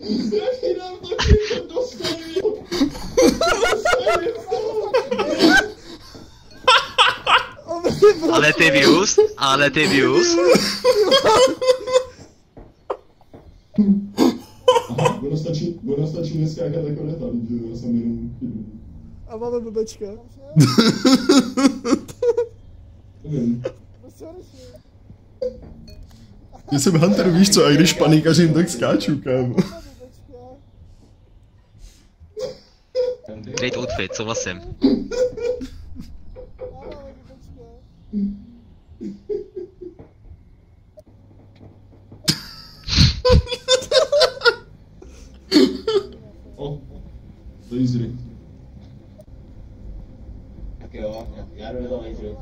Strašně nám to všechno dostavil. Ale ty views. Aha, ono stačí neskákat jako letadlo, že já jsem jenom chybu. A máme blbečka. Nevím. Já jsem Hunter, víš co, a když panikařím, tak skáču, kámo. Great outfit, souhlasím. O, lasery. Tak jo, já jdu do toho laseru.